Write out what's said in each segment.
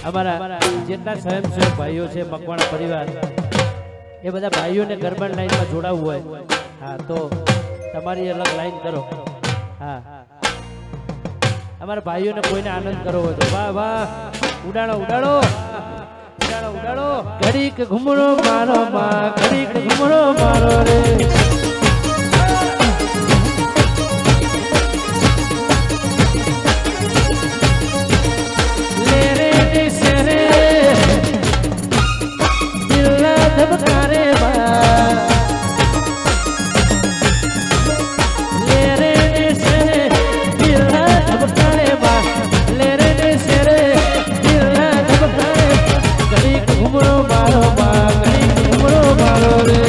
અમારા જેટલા સ્વયંસેવક ભાઈઓ છે મકવાણા પરિવાર એ બધા ભાઈઓને ગરબા લાઈનમાં જોડાવવું હોય હા તો તમારી અલગ લાઈન કરો હા અમારા ભાઈઓને કોઈને આનંદ કરવો હોય તો વાહ વાહ ઉડાડો ઉડાડો ઉડાડો ઉડાડો ઘડીક ઘુમરો મારો માં ઘડીક ઘુમરો મારો રે धबकारे ले रे सेरे दिला धबकारे ले रे सेरे दिला धबकारे गली घुमरो मारो गली घुमरो मारो रे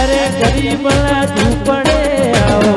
अरे गरीब ला झूपड़े आओ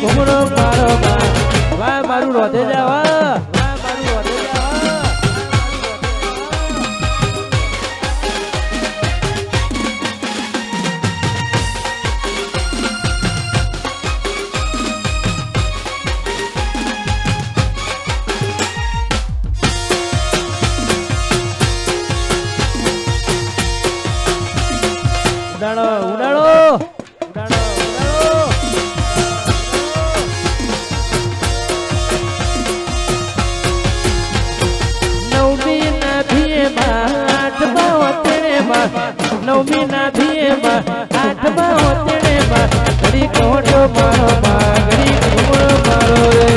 घुमरो मारो वाह मारू रोधे जावा उड़ाड़ो उड़ाड़ो नवमी ना दिए आठ तेरे घड़ी कोटो मारो घड़ी घुमरो मारो रे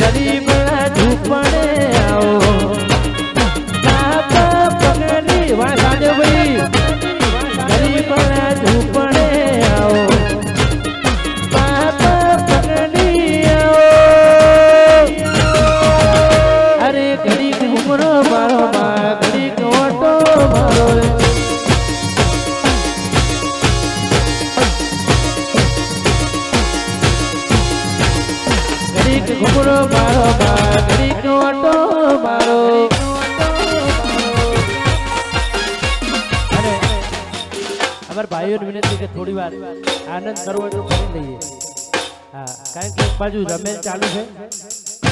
गरीब झूपड़े आओ पकड़ी वहाँ साधे भाई गरीब झूपड़े आओ घुमरो मारो घड़ी ऑटो मारो अरे हमारे भाइयों ने विनती के थोड़ी बार आनंद करવો તો કરી લઈએ હા કારણ કે એક બાજુ રમેલ ચાલુ છે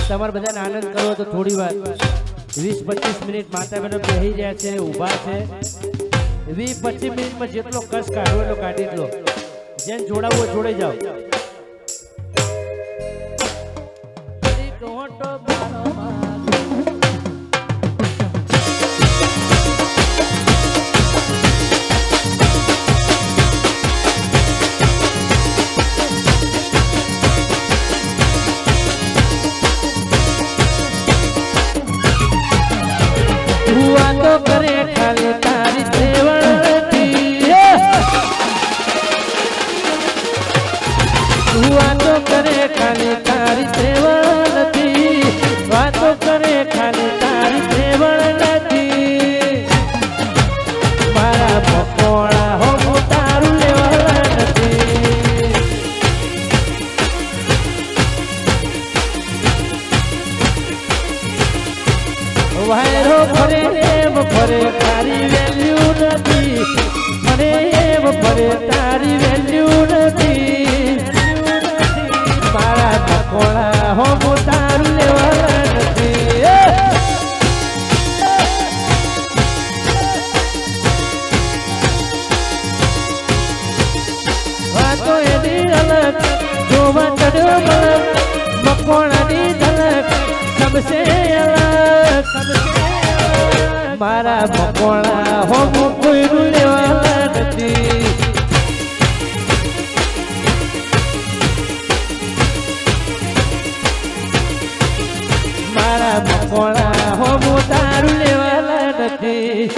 તમારે બધાને આનંદ કરવો તો થોડી વાર 20-25 મિનિટ માતા બહેનો બેહી રહ્યા છે ઊભા છે 20-25 મિનિટમાં જેટલો કસ કાઢવો એટલો કાઢી લો જેન જોડાવો જોડાઈ જાઓ हुआ तो करे खाली तारी सेवण हुआ तो करे खाली तारी सेवण वातो करे खाली तारी सेवण मारा पकोड़ा हो तारू लेवाला नथी वायरो फरे तारी वेल्यू नथी फरे तारी वेल्यू नथी मारा पकोड़ा हो तारू लेवाला नथी वातो एनी अलग जोवा चढ़ो मलक मकोड़ा नी झलक सबसे अलग मारा पकोड़ा हो कोई लेवाला नथी मारा पकोड़ा हो અને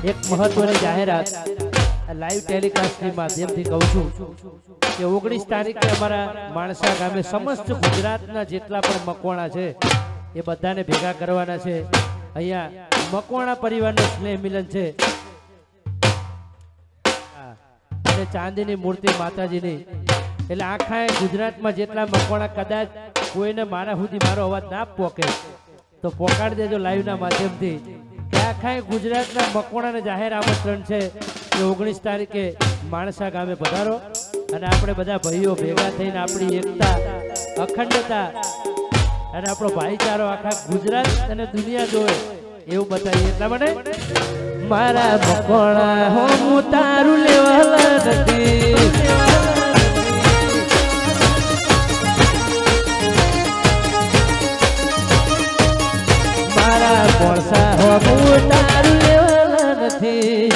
એક મહત્વની જાહેરાત લાઈવ ટેલિકાસ્ટની માધ્યમથી કહું છું કે 19 તારીખે અમારા માણસા ગામે સમસ્ત ગુજરાતના જેટલા પણ મકવાણા છે એ બધાને ભેગા કરવાના છે. અહીંયા મકવાણા પરિવારનું સ્નેહ મિલન છે અને ચાંદીની મૂર્તિ માતાજીની. એટલે આખા ગુજરાતમાં જેટલા મકવાણા કદાચ કોઈને મારા સુધી મારો અવાજ ના પોકે તો પોકાડી દેજો લાઈવના માધ્યમથી કે આખા ગુજરાતના મકવાણાને જાહેર આમંત્રણ છે કે 19 તારીખે માણસા ગામે પધારો અને આપણે બધા ભાઈઓ ભેગા થઈને આપણી એકતા અખંડતા અને આપણો ભાઈચારો આખા ગુજરાત અને દુનિયા જોવે એવું બતાવીએ. એટલા માટે મારા મકવાણા હું તારું લેવાલા નથી, મારા પોણસા હું તારું લેવાલા નથી.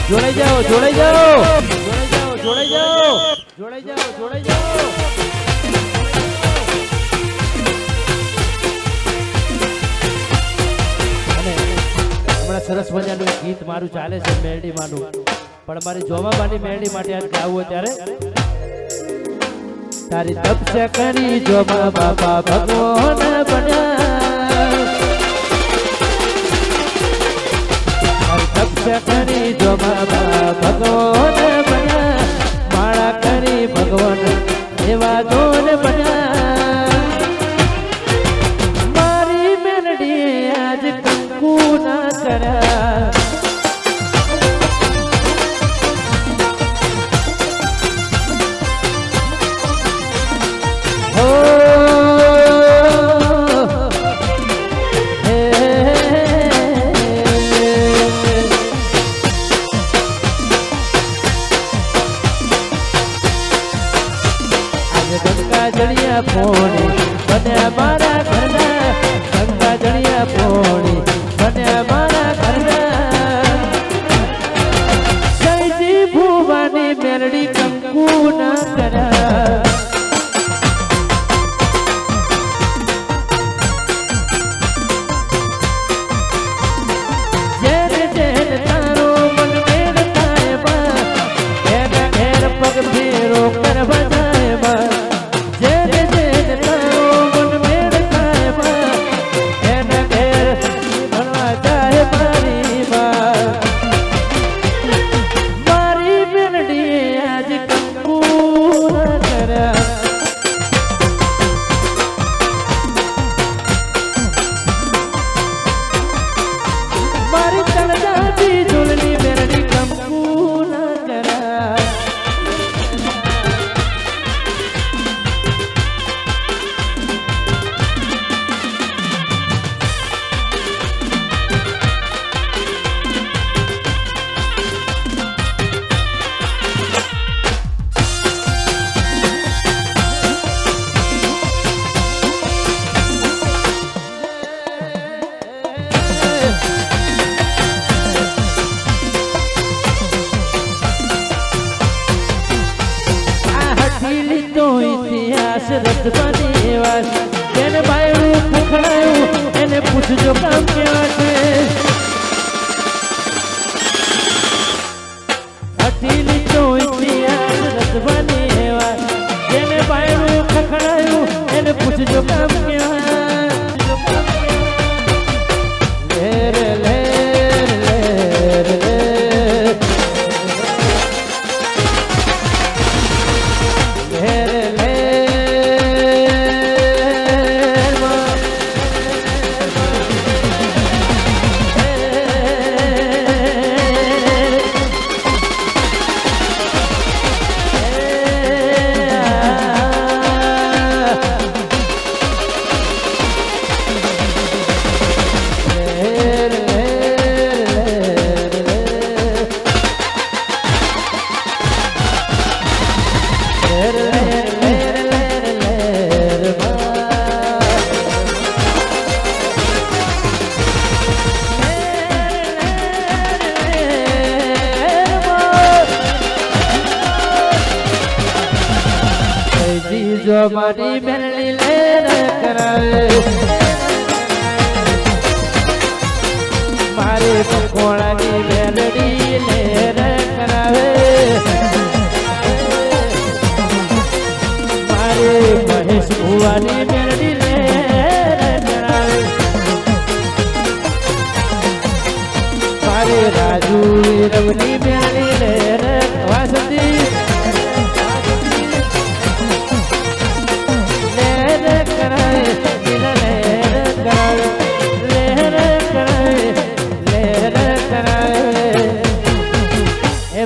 જોડાઈ જાઓ, જોડાઈ જાઓ, જોડાઈ જાઓ, જોડાઈ જાઓ, જોડાઈ જાઓ. અને હમણાં સરસ મજાનું ગીત મારું ચાલે છે મેરડી માનું, પણ મારી જોમાબાની મેરડી માટે આજ ગાવું હોય ત્યારે તારી તપસ્યા કરી જોમા બાપા ભગવાન બન્યા, તપસ્યા કરી જોમા બાપા ભગવાન બન્યા, માળા કરી ભગવાન એવા દોન બન્યા. મારી મેરડી આજ કંકુ ના કર્યા, ગંગા જળિયા પોણી બન્યા મારા ઘરના, ગંગા જળિયા પોણી બન્યા મારા ઘરના. જયજી ભુવાની મેરડી કંકુ ના કર્યા, જેને જેને તારો મન મેળ થાય બા, એના ઘેર પગ ફેરો કરવા જાય બા. જેને જેને તારો રસવાની વાત એને બાયણું ખખડાયું એને પૂછજો કામ કેવા છે અઠીલી તો ઇતિહાસ રસવાની વાત એને બાયણું ખખડાયું એને પૂછજો કામ કેવા जो मारी मेरली ले करावे मारे पकोड़ा की मेलडी ले करावे मारे महेश भुवानी मेलडी ले करावे मारे राजू रवनी मेलडी ले वासंती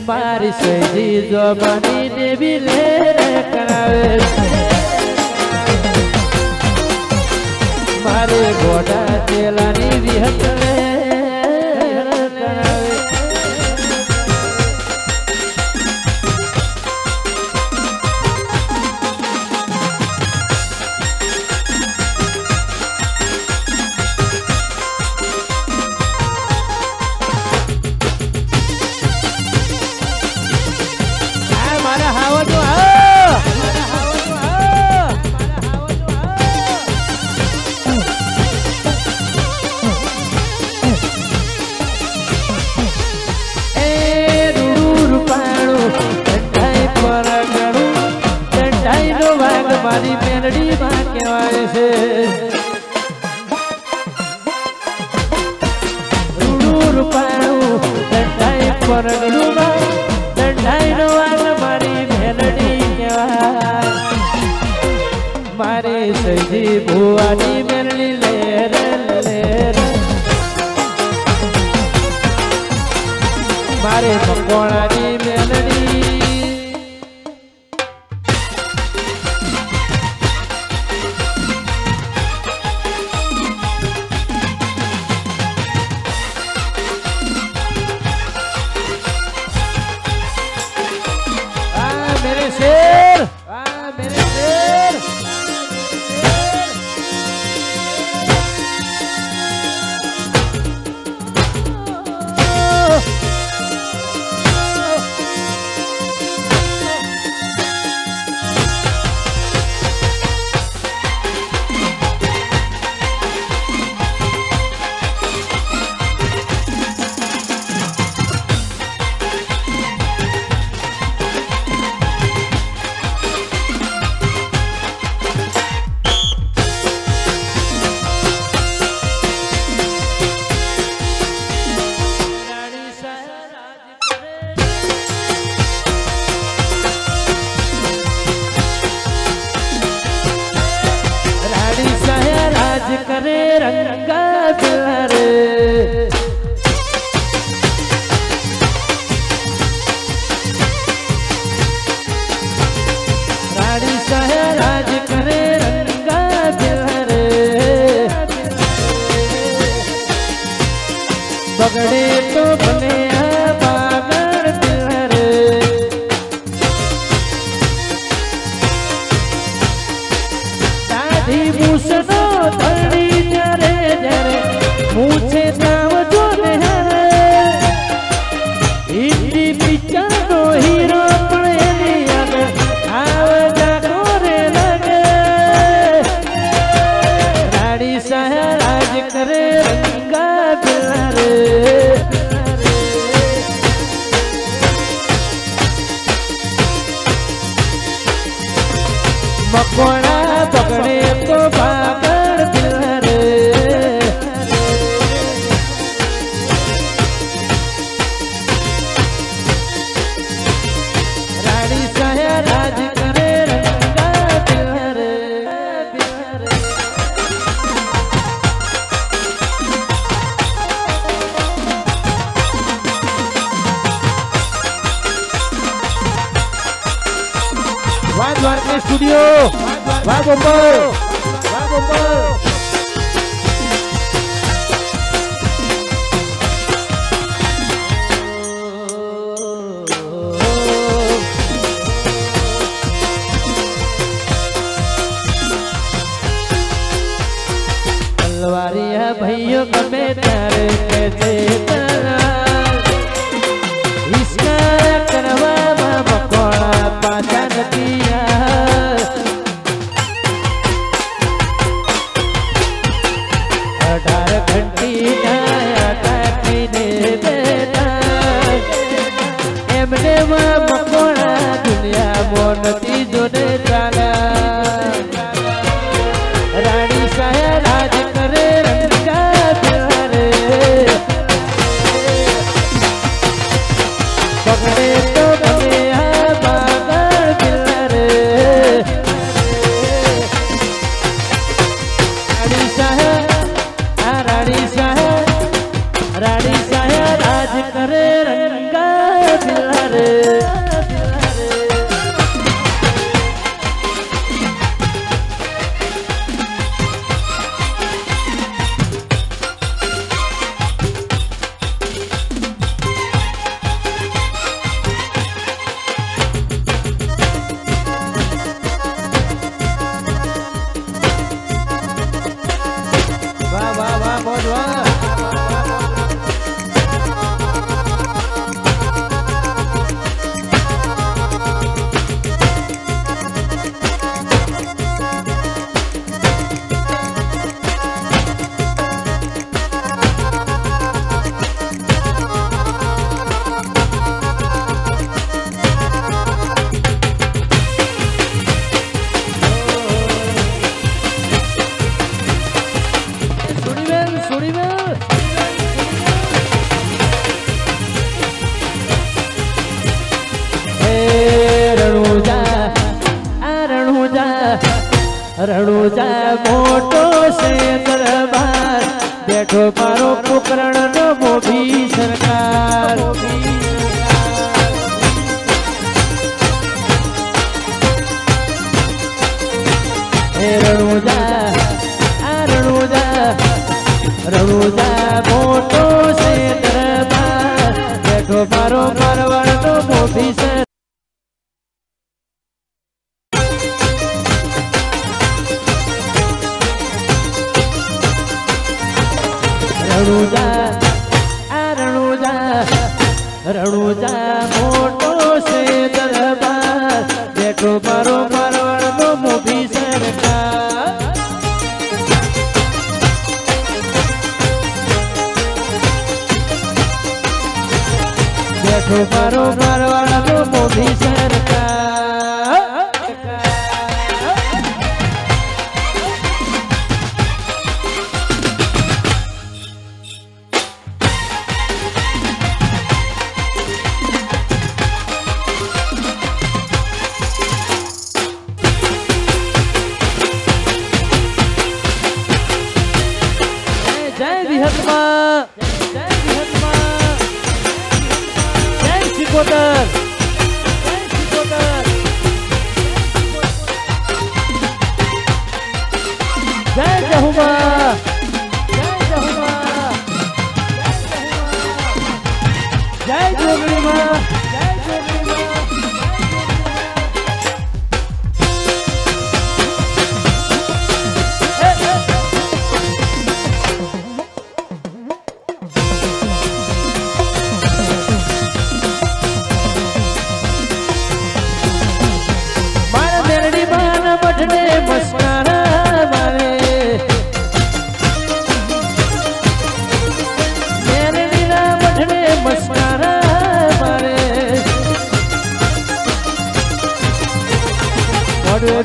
मारी सही जबानी ने भी ले करावे मारे गोड़ा तेलानी भी हटले करावे मारी मेलडी में कहवाय छे रूडू रूपाणू दंडाई परगड़ू में दंडाई नो वाग मारी मेलडी कहवाय मारी सही भुवानी मेलडी लेर लेर मारे मकोणानी मेलडी शेर मेरे शेर करे रंगा बिलरे रानी साहे राज करे रंगा बिलरे बगड़े तो बने बागड़ बिलरे दाढ़ी मूसनो धड़ी जरे जरे मूछे नाव जो ने इंडी पिक्चर नो हीरो पड़े आव जागो रे लगे દ્વારકા સ્ટુડિયો વાહ ગોપાલ વાહ ગોપાલ तलवारिया भैया गमे तारे कहते इसका करवा मकोड़ा पाचा नदिया 18 घंटी टाकीने बेटा एमने मकोड़ा दुनिया मोनती जोने चाला रानी साया राज करे रंगा प्यारे पकड़े तो बने बागड़ पिल्लरे रानी साया राज करे रंगा पिल्लरे रणुजा मोटो से दरबार बैठो मारो पुकरण नो मोभी सरकार रणुजा मोटो से दरबार बैठो मारो मारवाड़ नो मोभी सरकार रणुजा मोटो से दरबार बैठो मारो मारवाड़ नो मोभी सरकार बैठो मारो मारवाड़ नो मोभी सरकार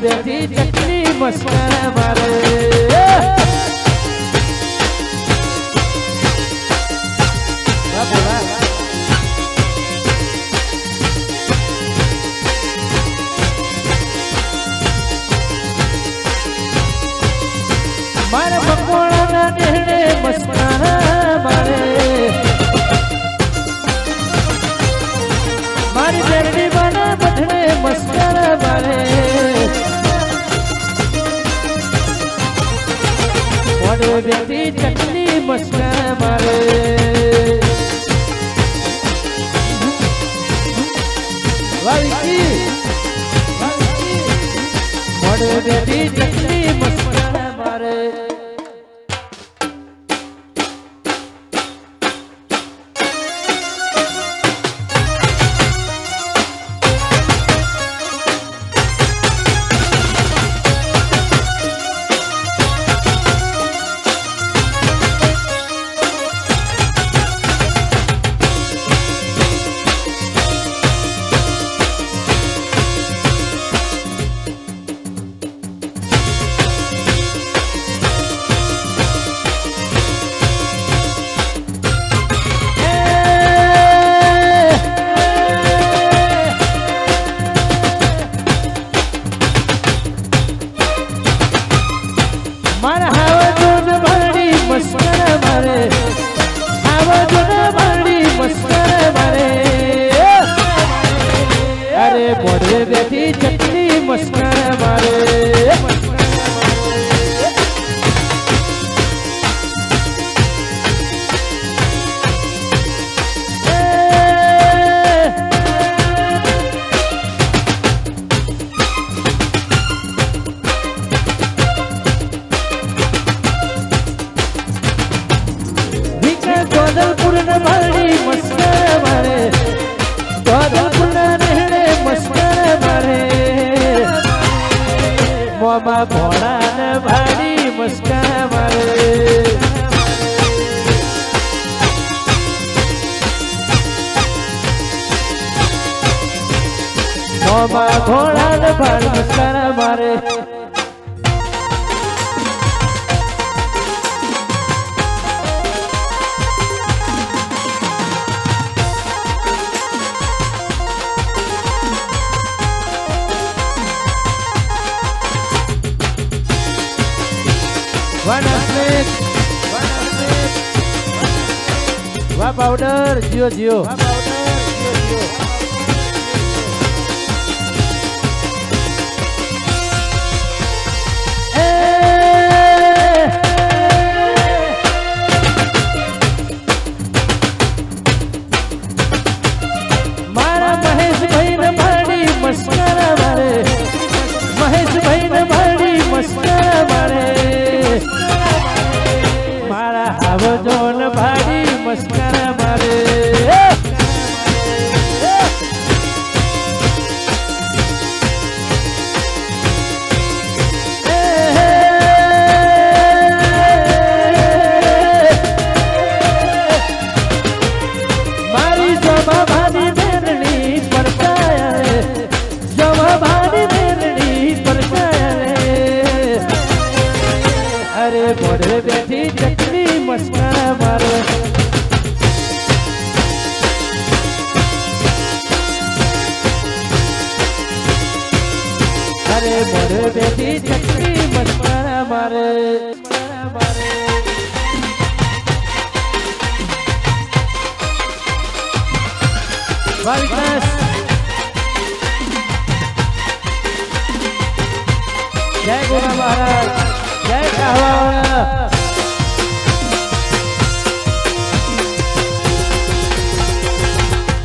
बेटी चटनी मस्करा मारे मारे पकोड़ा ना डेढ़े मस्करा मारे मारी बेटी बना बठने मस्करा मारे બેઠી ચટણી મસ્કા મારે વાલકી મોડે બેઠી ચટણી મસ્કા મારે બેઠી ચટણી મસ્કા મારે જોધલપુર ને મારી મસ્કા મારે જોધલપુર ના રહેણે મસ્કા મારે મોમાં ભોળા ને ભાડી મસ્કા મારે મોમાં ભોળા ને ભાડી મસ્કા મારે વાહ પાવડર જીઓ જીઓ મારા મહેશભાઈ ને ભાડી મસ્કા મારે મહેશભાઈ ને ભાડી મસ્કા મારે મારા આવજો ને ભાડી મસ્કા મારે મારી જમા ભાડી બેનની પરચાયા જમા ભાડી બેનની પરચાયા અરે મોઢે બેઠી ચટણી મસ્કા મારે અરે મોઢે બેઠી ચટણી મસ્કા મારે વાલકાસ જય ગોરા મહારાજ જય કાહવા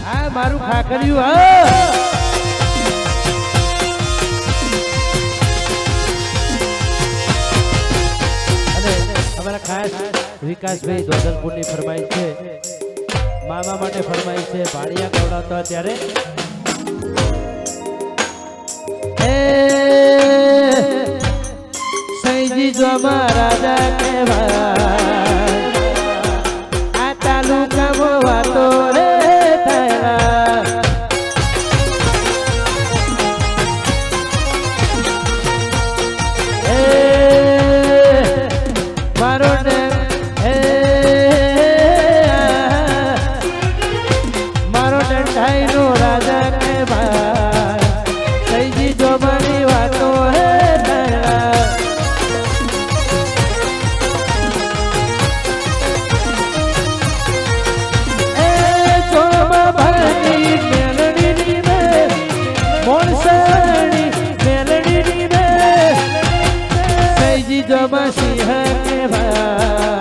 આ મારું ખાકરિયું હા અને અમારા ખાસ વિકાસભાઈ ધોધલપુરની ફરમાઈશ છે મામા માટે ફરમાઈશ છે ભાડિયા ખવડાવતા ત્યારે સૈજી જો રાજા કહેવાય આ તાલુકામાં વાતો રે થયા મારો મારો ડંડાઈ નો રાજા કહેવાય સૈજી જો મારી વાતો હે જમા સિંહ કે ભાઈ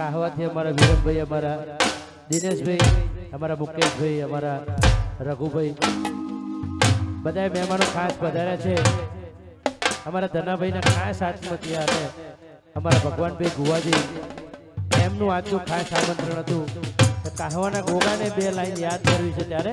કાહવાથી અમારા વિરમભાઈ, અમારા દિનેશભાઈ, અમારા મુકેશભાઈ, અમારા રઘુભાઈ, બધા મહેમાનો ખાસ પધાર્યા છે. અમારા ધનાભાઈના ખાસ આત્મહત્યા અને અમારા ભગવાનભાઈ ગુવાજી એમનું આજનું ખાસ આમંત્રણ હતું. કાહવાના ગોગાને 2 લાઈન યાદ કરવી છે ત્યારે